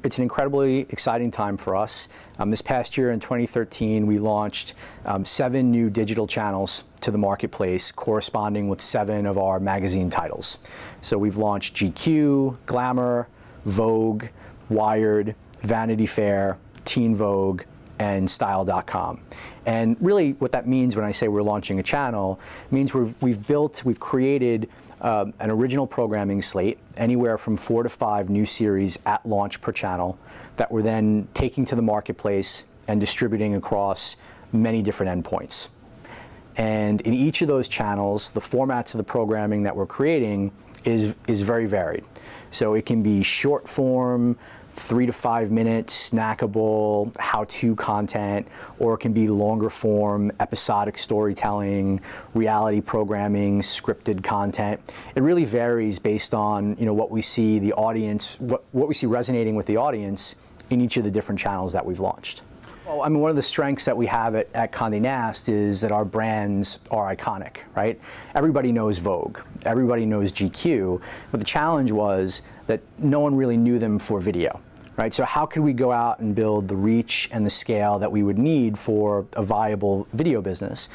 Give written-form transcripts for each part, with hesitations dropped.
it's an incredibly exciting time for us. This past year in 2013, we launched 7 new digital channels to the marketplace, corresponding with 7 of our magazine titles. So we've launched GQ, Glamour, Vogue, Wired, Vanity Fair, Teen Vogue, and Style.com. And really what that means when I say we're launching a channel means we've created an original programming slate, anywhere from 4 to 5 new series at launch per channel, that we're then taking to the marketplace and distributing across many different endpoints. And in each of those channels, the formats of the programming that we're creating is very varied. So it can be short form, 3 to 5 minutes, snackable, how-to content, or it can be longer form, episodic storytelling, reality programming, scripted content. It really varies based on what we see the audience, what we see resonating with the audience in each of the different channels that we've launched. Well, I mean, one of the strengths that we have at Conde Nast is that our brands are iconic, right? Everybody knows Vogue, everybody knows GQ, but the challenge was that no one really knew them for video, right? So how could we go out and build the reach and the scale that we would need for a viable video business?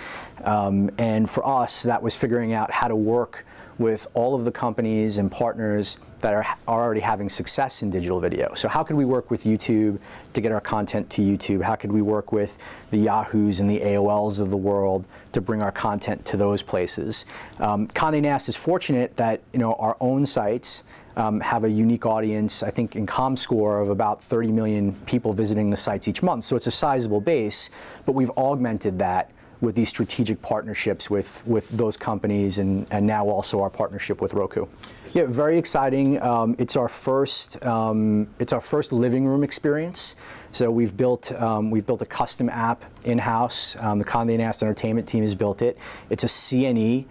And for us, that was figuring out how to work with all of the companies and partners that are already having success in digital video. So how could we work with YouTube to get our content to YouTube? How could we work with the Yahoos and the AOLs of the world to bring our content to those places? Conde Nast is fortunate that our own sites have a unique audience, I think in ComScore, of about 30 million people visiting the sites each month. So it's a sizable base, but we've augmented that with these strategic partnerships with those companies, and now also our partnership with Roku. Yeah, very exciting. It's our first living room experience. So we've built a custom app in-house. The Conde Nast Entertainment team has built it. It's a CNE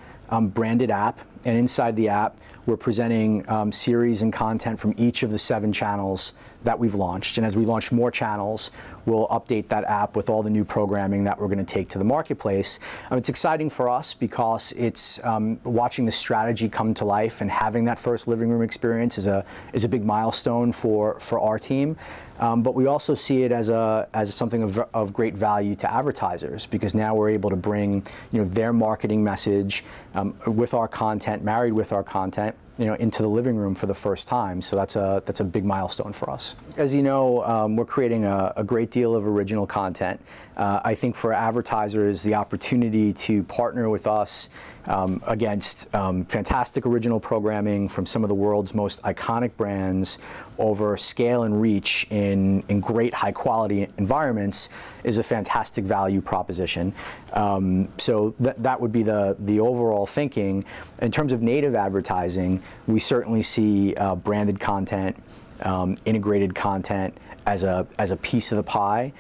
branded app, and inside the app we're presenting series and content from each of the 7 channels that we've launched. And as we launch more channels, we'll update that app with all the new programming that we're going to take to the marketplace. It's exciting for us because it's watching the strategy come to life, and having that first living room experience is a big milestone for our team. But we also see it as something of great value to advertisers, because now we're able to bring their marketing message with our content, married with our content, into the living room for the first time. So that's a big milestone for us. As you know, we're creating a great deal of original content. I think for advertisers, the opportunity to partner with us against fantastic original programming from some of the world's most iconic brands over scale and reach in great high quality environments is a fantastic value proposition. So that would be the overall thinking. In terms of native advertising, we certainly see branded content, integrated content as a piece of the pie.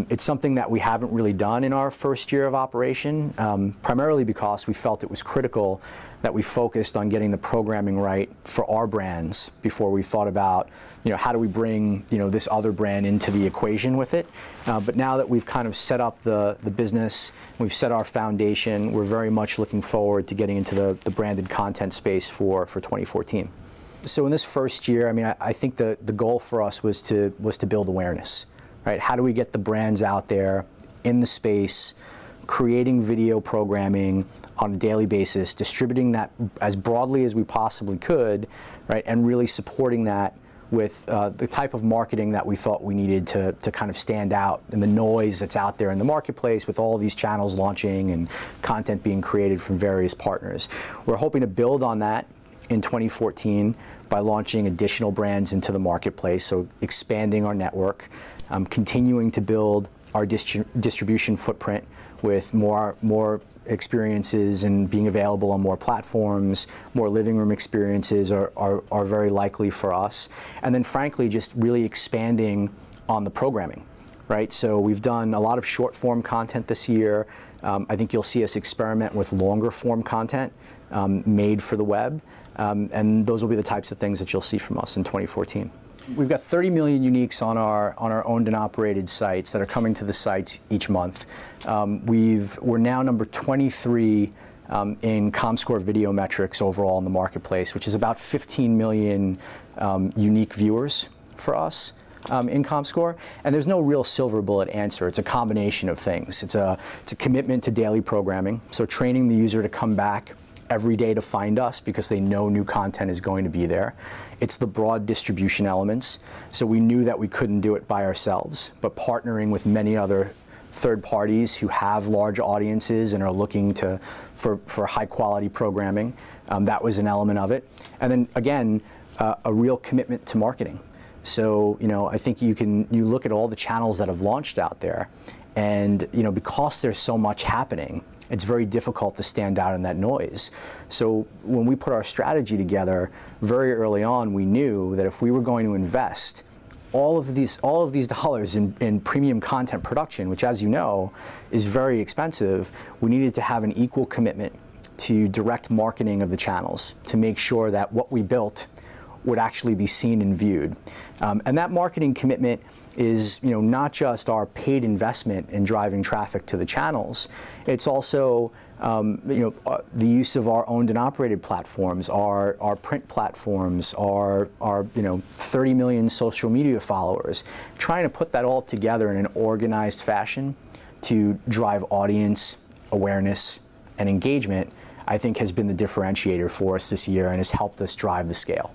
It's something that we haven't really done in our first year of operation, primarily because we felt it was critical that we focused on getting the programming right for our brands before we thought about how do we bring this other brand into the equation with it. But now that we've kind of set up the business, we've set our foundation, we're very much looking forward to getting into the branded content space for 2014. So in this first year, I mean, I think the goal for us was to build awareness, right? How do we get the brands out there in the space, creating video programming on a daily basis, distributing that as broadly as we possibly could, right? And really supporting that with the type of marketing that we thought we needed to kind of stand out in the noise that's out there in the marketplace with all these channels launching and content being created from various partners. We're hoping to build on that in 2014 by launching additional brands into the marketplace, so expanding our network, continuing to build our distribution footprint with more experiences and being available on more platforms. More living room experiences are very likely for us. And then frankly, just really expanding on the programming, right? So we've done a lot of short form content this year. I think you'll see us experiment with longer form content made for the web. And those will be the types of things that you'll see from us in 2014. We've got 30 million uniques on our owned and operated sites that are coming to the sites each month. We're now number 23 in ComScore video metrics overall in the marketplace, which is about 15 million unique viewers for us. in ComScore, and there's no real silver bullet answer. It's a combination of things. It's a commitment to daily programming, so training the user to come back every day to find us because they know new content is going to be there. It's the broad distribution elements, so we knew that we couldn't do it by ourselves, but partnering with many other third parties who have large audiences and are looking for high quality programming. That was an element of it. And then again, a real commitment to marketing. So, I think you look at all the channels that have launched out there, and, because there's so much happening, it's very difficult to stand out in that noise. So when we put our strategy together, very early on, we knew that if we were going to invest all of these dollars in premium content production, which, as you know, is very expensive, we needed to have an equal commitment to direct marketing of the channels to make sure that what we built would actually be seen and viewed. And that marketing commitment is, not just our paid investment in driving traffic to the channels. It's also, the use of our owned and operated platforms, our print platforms, our 30 million social media followers. Trying to put that all together in an organized fashion to drive audience awareness and engagement, I think, has been the differentiator for us this year and has helped us drive the scale.